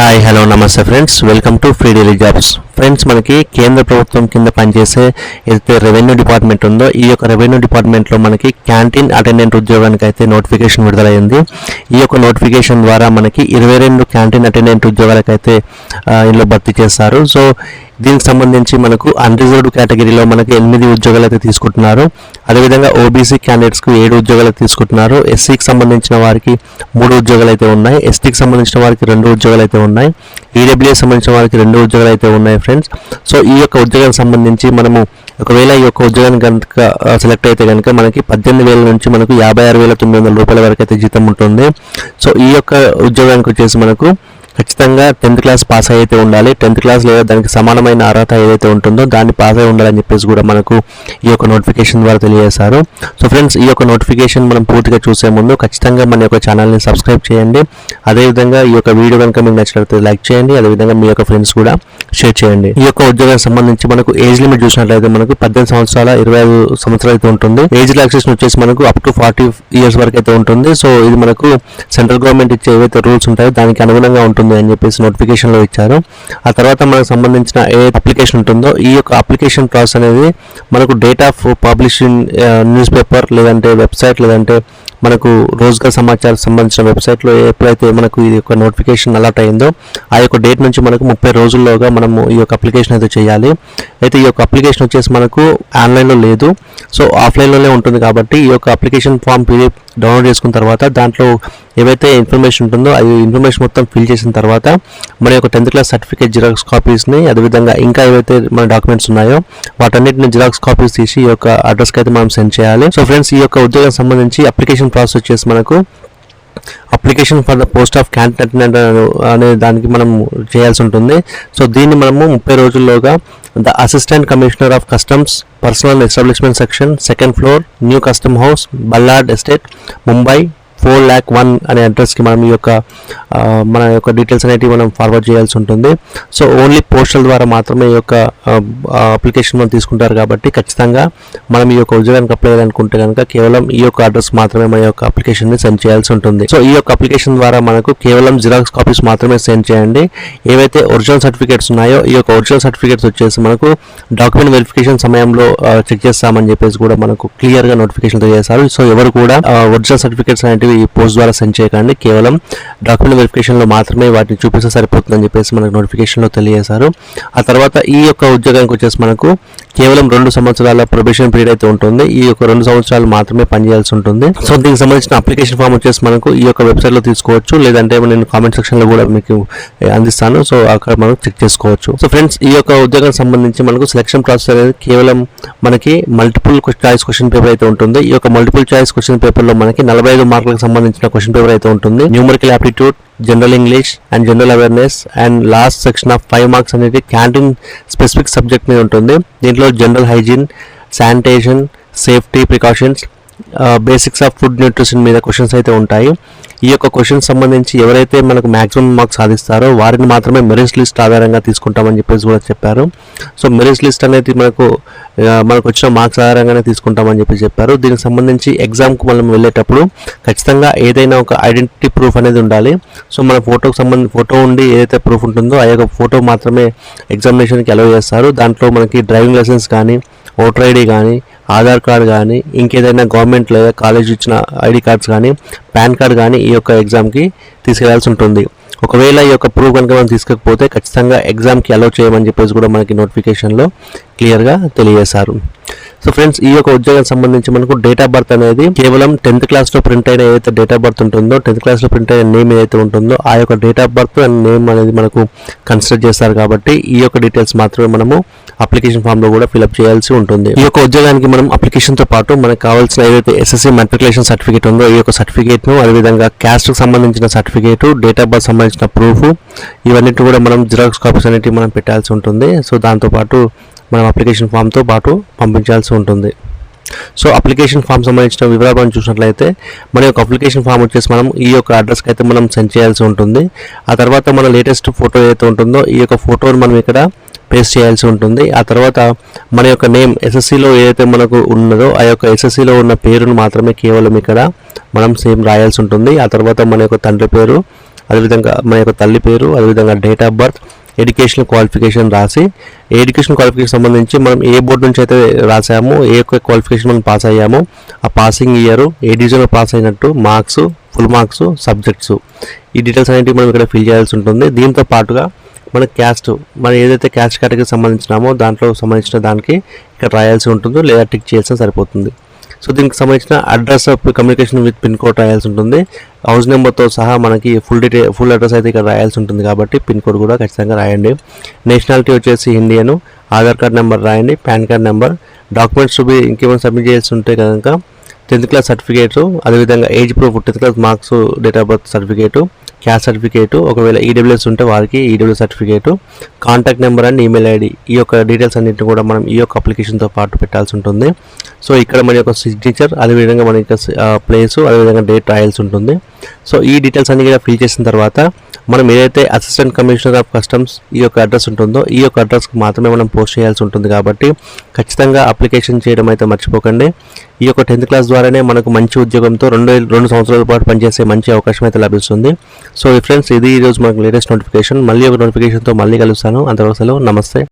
Hi hello నమస్తే friends, welcome to free daily jobs. Friends, మనకి కేంద్ర ప్రభుత్వం కింద పనిచేసే ఏదైతే రెవెన్యూ డిపార్ట్మెంట్ ఉందో ఈ యొక్క రెవెన్యూ డిపార్ట్మెంట్లో మనకి క్యాంటీన్ అటెండెంట్ ఉద్యోగానికి అయితే నోటిఫికేషన్ విడుదలైంది. ఈ యొక్క నోటిఫికేషన్ ద్వారా మనకి 22 క్యాంటీన్ అటెండెంట్ ఉద్యోగాలకైతే ఇందులో భర్తీ చేస్తారు. సో దీనికి సంబంధించి మనకు అన్రిజర్వ్డ్ కేటగిరీలో మనకి 8 ఉద్యోగాలు అయితే తీసుకుంటున్నారు. అదేవిధంగా ఓబీసీ క్యాండిడేట్స్కి 7 ఉద్యోగాలు తీసుకుంటున్నారు. ఎస్సీకి సంబంధించిన వారికి 3 ఉద్యోగాలు అయితే ఉన్నాయి. ఎస్టీకి సంబంధించిన వారికి 2 ఉద్యోగాలు అయితే ఉన్నాయి. ఈడబ్ల్యూఎస్ సంబంధించిన వారికి 2 ఉద్యోగాలు అయితే ఉన్నాయి ఫ్రెండ్స్. సో ఈ యొక్క ఉద్యోగానికి సంబంధించి మనము ఒకవేళ ఈ యొక్క ఉద్యోగానికి కనుక సెలెక్ట్ అయితే కనుక మనకి 18,000 నుంచి మనకు 56,900 రూపాయల వరకు అయితే జీతం ఉంటుంది. సో ఈ యొక్క ఉద్యోగానికి వచ్చేసి మనకు ఖచ్చితంగా 10th క్లాస్ పాస్ అయితే ఉండాలి. 10th క్లాస్ లేదా దానికి సమానమైన అర్హత ఏదైతే ఉంటుందో దాన్ని పాస్ అయి ఉండాలని చెప్పేసి కూడా మనకు ఈ యొక్క నోటిఫికేషన్ ద్వారా తెలియజేశారు. సో ఫ్రెండ్స్, ఈ యొక్క నోటిఫికేషన్ మనం పూర్తిగా చూసే ముందు ఖచ్చితంగా మన యొక్క ఛానల్ని సబ్స్క్రైబ్ చేయండి. అదేవిధంగా ఈ యొక్క వీడియో కనుక మీకు నచ్చినట్లయితే లైక్ చేయండి. అదేవిధంగా మీ యొక్క ఫ్రెండ్స్ కూడా షేర్ చేయండి. ఈ యొక్క ఉద్యోగానికి సంబంధించి మనకు ఏజ్ లిమిట్ చూసినట్లయితే మనకు 18 సంవత్సరాల 25 సంవత్సరాలు అయితే ఉంటుంది. ఏజ్ రిలాక్సేషన్ వచ్చేసి మనకు అప్ టు 40 ఇయర్స్ వరకు అయితే ఉంటుంది. సో ఇది మనకు సెంట్రల్ గవర్నమెంట్ ఇచ్చే ఏవైతే రూల్స్ ఉంటాయో దానికి అనుగుణంగా ఉంటుంది అని చెప్పేసి నోటిఫికేషన్లో ఇచ్చారు. ఆ తర్వాత మనకు సంబంధించిన ఏ అప్లికేషన్ ఉంటుందో ఈ యొక్క అప్లికేషన్ ప్రాసెస్ అనేది మనకు date of publishing news paper లేదంటే వెబ్సైట్ లేదంటే మనకు రోజ్గార్ సమాచారం సంబంధించిన వెబ్సైట్లో ఎప్పుడైతే మనకు ఈ యొక్క నోటిఫికేషన్ అలాట్ అయిందో ఆ యొక్క డేట్ నుంచి మనకు 30 రోజుల్లోగా మనము ఈ యొక్క అప్లికేషన్ అయితే చేయాలి. అయితే ఈ యొక్క అప్లికేషన్ వచ్చేసి మనకు ఆన్లైన్లో లేదు, సో ఆఫ్లైన్లోనే ఉంటుంది. కాబట్టి ఈ యొక్క అప్లికేషన్ ఫామ్ పీడిఎఫ్ డౌన్లోడ్ చేసుకున్న తర్వాత దాంట్లో ఏవైతే ఇన్ఫర్మేషన్ ఉంటుందో అది ఇన్ఫర్మేషన్ మొత్తం ఫిల్ చేసిన తర్వాత మన యొక్క 10th క్లాస్ సర్టిఫికేట్ జిరాక్స్ కాపీస్ని అదేవిధంగా ఇంకా ఏవైతే మన డాక్యుమెంట్స్ ఉన్నాయో వాటన్నిటిని జిరాక్స్ కాపీస్ తీసి ఈ యొక్క అడ్రస్కి అయితే మనం సెండ్ చేయాలి. సో ఫ్రెండ్స్, ఈ యొక్క ఉద్యోగం సంబంధించి అప్లికేషన్ ప్రాసెస్ వచ్చేసి మనకు application for the post of canteen attendant అనే దానికి మనం చేయాల్సి ఉంటుంది. సో దీన్ని మనము 30 రోజుల్లోగా the assistant commissioner of customs personnel establishment section 2nd floor new custom house Ballard estate Mumbai 4,01,000 అనే అడ్రస్కి మనం ఈ యొక్క మన యొక్క డీటెయిల్స్ అనేవి మనం ఫార్వర్డ్ చేయాల్సి ఉంటుంది. సో ఓన్లీ పోస్టల్ ద్వారా మాత్రమే ఈ యొక్క అప్లికేషన్ మనం తీసుకుంటారు. కాబట్టి ఖచ్చితంగా మనం ఈ యొక్క ఉద్యోగానికి అప్లై చేయాలనుకుంటే కనుక కేవలం ఈ యొక్క అడ్రస్ మాత్రమే మన యొక్క అప్లికేషన్ని సెండ్ చేయాల్సి ఉంటుంది. సో ఈ యొక్క అప్లికేషన్ ద్వారా మనకు కేవలం జిరాక్స్ కాపీస్ మాత్రమే సెండ్ చేయండి. ఏవైతే ఒరిజినల్ సర్టిఫికేట్స్ ఉన్నాయో ఈ యొక్క ఒరిజినల్ సర్టిఫికేట్స్ వచ్చేసి మనకు డాక్యుమెంట్ వెరిఫికేషన్ సమయంలో చెక్ చేస్తామని చెప్పేసి కూడా మనకు క్లియర్గా నోటిఫికేషన్ తెలియజేశారు. సో ఎవరు కూడా ఒరిజినల్ సర్టిఫికేట్స్ అనేవి ఈ పోస్ట్ ద్వారా సెండ్ చేయకండి. కేవలం డాక్యుమెంట్ వెరిఫికేషన్లో మాత్రమే వాటిని చూపిస్తే సరిపోతుందని చెప్పేసి మనకు నోటిఫికేషన్లో తెలియజేశారు. ఆ తర్వాత ఈ యొక్క ఉద్యోగానికి వచ్చేసి మనకు కేవలం 2 సంవత్సరాల ప్రొబేషన్ పీరియడ్ అయితే ఉంటుంది. ఈ యొక్క 2 సంవత్సరాలు మాత్రమే పనిచేయాల్సి ఉంటుంది. సో దీనికి సంబంధించిన అప్లికేషన్ ఫామ్ వచ్చేసి మనకు ఈ యొక్క వెబ్సైట్లో తీసుకోవచ్చు, లేదంటే నేను కామెంట్ సెక్షన్లో కూడా మీకు అందిస్తాను. సో అక్కడ మనం చెక్ చేసుకోవచ్చు. సో ఫ్రెండ్స్, ఈ యొక్క ఉద్యోగానికి సంబంధించి మనకు సెలక్షన్ ప్రాసెస్ అనేది కేవలం మనకి మల్టిపుల్ చాయిస్ క్వశ్చన్ పేపర్ అయితే ఉంటుంది. ఈ యొక్క మల్టిపుల్ చాయిస్ క్వశ్చన్ పేపర్లో మనకి 45 మార్కులకు సంబంధించిన క్వశ్చన్ పేపర్ అయితే ఉంటుంది. Numerical aptitude, general English and general awareness and last section of 5 marks అనేది క్యాంటీన్ స్పెసిఫిక్ సబ్జెక్ట్ మీద ఉంటుంది. దీంట్లో general hygiene, sanitation, safety precautions, basics of food nutrition మీద క్వశ్చన్స్ అయితే ఉంటాయి. ఈ యొక్క క్వశ్చన్స్ సంబంధించి ఎవరైతే మనకు మ్యాక్సిమం మార్క్స్ సాధిస్తారో వారిని మాత్రమే మెరిట్ లిస్ట్ ఆధారంగా తీసుకుంటామని చెప్పేసి కూడా చెప్పారు. సో మెరిట్ లిస్ట్ అనేది మనకు వచ్చిన మార్క్స్ ఆధారంగానే తీసుకుంటామని చెప్పి చెప్పారు. దీనికి సంబంధించి ఎగ్జామ్కి మనం వెళ్ళేటప్పుడు ఖచ్చితంగా ఏదైనా ఒక ఐడెంటిటీ ప్రూఫ్ అనేది ఉండాలి. సో మన ఫోటో ఉండి ఏదైతే ప్రూఫ్ ఉంటుందో ఆ యొక్క ఫోటో మాత్రమే ఎగ్జామినేషన్కి అలౌ చేస్తారు. దాంట్లో మనకి డ్రైవింగ్ లైసెన్స్ కానీ, ఓటర్ ఐడి కానీ, ఆధార్ కార్డ్ కానీ, ఇంకేదైనా గవర్నమెంట్ లేదా కాలేజ్ ఇచ్చిన ఐడి కార్డ్స్ కానీ, పాన్ కార్డ్ కానీ ఈ యొక్క ఎగ్జామ్కి తీసుకెళ్లాల్సి ఉంటుంది. ఒకవేళ ఈ యొక్క ప్రూఫ్ కనుక మనం తీసుకోకపోతే ఖచ్చితంగా ఎగ్జామ్కి అలౌ చేయమని చెప్పేసి కూడా మనకి నోటిఫికేషన్లో క్లియర్గా తెలియజేశారు. సో ఫ్రెండ్స్, ఈ యొక్క ఉద్యోగానికి సంబంధించి మనకు డేట్ ఆఫ్ బర్త్ అనేది కేవలం 10th క్లాస్లో ప్రింట్ అయిన ఏదైతే డేట్ ఆఫ్ బర్త్ ఉంటుందో 10th క్లాస్లో ప్రింట్ అయిన నేమ్ ఏదైతే ఉంటుందో ఆ యొక్క date of birth and name అనేది మనకు కన్సిడర్ చేస్తారు. కాబట్టి ఈ యొక్క డీటెయిల్స్ మాత్రమే మనము అప్లికేషన్ ఫామ్లో కూడా ఫిల్అప్ చేయాల్సి ఉంటుంది. ఈ యొక్క ఉద్యోగానికి మనం అప్లికేషన్తో పాటు మనకు కావాల్సిన ఏదైతే ఎస్ఎస్సి మెట్రికులేషన్ సర్టిఫికేట్ ఉందో ఈ యొక్క సర్టిఫికేట్ను, అదేవిధంగా క్యాస్ట్కి సంబంధించిన సర్టిఫికేటు, డేట్ ఆఫ్ బర్త్ సంబంధించిన ప్రూఫ్, ఇవన్నిటి కూడా మనం జిరాక్స్ కాపీస్ అనేవి మనం పెట్టాల్సి ఉంటుంది. సో దాంతోపాటు మనం అప్లికేషన్ ఫామ్తో పాటు పంపించాల్సి ఉంటుంది. సో అప్లికేషన్ ఫామ్ సంబంధించిన వివరాలను చూసినట్లయితే మన యొక్క అప్లికేషన్ ఫామ్ వచ్చేసి మనం ఈ యొక్క అడ్రస్కి అయితే మనం సెండ్ చేయాల్సి ఉంటుంది. ఆ తర్వాత మన లేటెస్ట్ ఫోటో ఏదైతే ఉంటుందో ఈ యొక్క ఫోటోని మనం ఇక్కడ పేస్ట్ చేయాల్సి ఉంటుంది. ఆ తర్వాత మన యొక్క నేమ్ ఎస్ఎస్సిలో ఏదైతే మనకు ఉన్నదో ఆ యొక్క ఎస్ఎస్సిలో ఉన్న పేరును మాత్రమే కేవలం ఇక్కడ మనం సేమ్ రాయాల్సి ఉంటుంది. ఆ తర్వాత మన యొక్క తండ్రి పేరు, అదేవిధంగా మన యొక్క తల్లి పేరు, అదేవిధంగా date of birth, education qualification రాసి, ఎడ్యుకేషన్ క్వాలిఫికేషన్ సంబంధించి మనం ఏ బోర్డు నుంచి అయితే రాసామో, ఏ యొక్క క్వాలిఫికేషన్ మనం పాస్ అయ్యామో ఆ పాసింగ్ ఇయర్, ఏ డివిజన్లో పాస్ అయినట్టు, మార్క్స్, ఫుల్ మార్క్స్, సబ్జెక్ట్స్, ఈ డీటెయిల్స్ అనేవి మనం ఇక్కడ ఫిల్ చేయాల్సి ఉంటుంది. దీంతో పాటుగా మన క్యాస్ట్, మనం ఏదైతే క్యాస్ట్ కేటగిరీకి సంబంధించినామో దాంట్లో సంబంధించిన దానికి ఇక్కడ రాయాల్సి ఉంటుందో లేదా టిక్ చేయాల్సిన సరిపోతుంది. సో దీనికి సంబంధించిన address of communication with pin code రాయాల్సి ఉంటుంది. హౌస్ నెంబర్తో సహా మనకి ఫుల్ అడ్రస్ అయితే ఇక్కడ రాయాల్సి ఉంటుంది కాబట్టి పిన్ కోడ్ కూడా ఖచ్చితంగా రాయండి. నేషనాలిటీ వచ్చేసి ఇండియన్, ఆధార్ కార్డ్ నెంబర్ రాయండి, పాన్ కార్డ్ నెంబర్, డాక్యుమెంట్స్ ఇంకేమైనా సబ్మిట్ చేయాల్సి ఉంటే కనుక 10th క్లాస్ సర్టిఫికేటు, అదేవిధంగా age proof 10th class marks, date of birth certificate, caste certificate, ఒకవేళ ఈడబ్ల్యూఎస్ ఉంటే వారికి EWS certificate, contact number and email ID, ఈ యొక్క డీటెయిల్స్ అన్నింటిని కూడా మనం ఈ యొక్క అప్లికేషన్తో పాటు పెట్టాల్సి ఉంటుంది. సో ఇక్కడ మన యొక్క సిగ్నేచర్, అదేవిధంగా మన యొక్క ప్లేసు, అదేవిధంగా డేట్ రాయాల్సి ఉంటుంది. సో ఈ డీటెయిల్స్ అన్ని కూడా ఫిల్ చేసిన తర్వాత మనం ఏదైతే అసిస్టెంట్ కమిషనర్ ఆఫ్ కస్టమ్స్ ఈ యొక్క అడ్రస్ ఉంటుందో ఈ యొక్క అడ్రస్కి మాత్రమే మనం పోస్ట్ చేయాల్సి ఉంటుంది కాబట్టి ఖచ్చితంగా అప్లికేషన్ చేయడం అయితే మర్చిపోకండి. ఈ యొక్క 10th క్లాస్ ద్వారానే మనకు మంచి ఉద్యోగంతో 2 సంవత్సరాల పాటు పనిచేసే మంచి అవకాశం అయితే లభిస్తుంది. సో ఫ్రెండ్స్, ఇది ఈరోజు మనకు లేటెస్ట్ నోటిఫికేషన్. మళ్ళీ ఒక నోటిఫికేషన్తో మళ్ళీ కలుస్తాను. అంతవరకు సెలవు, నమస్తే.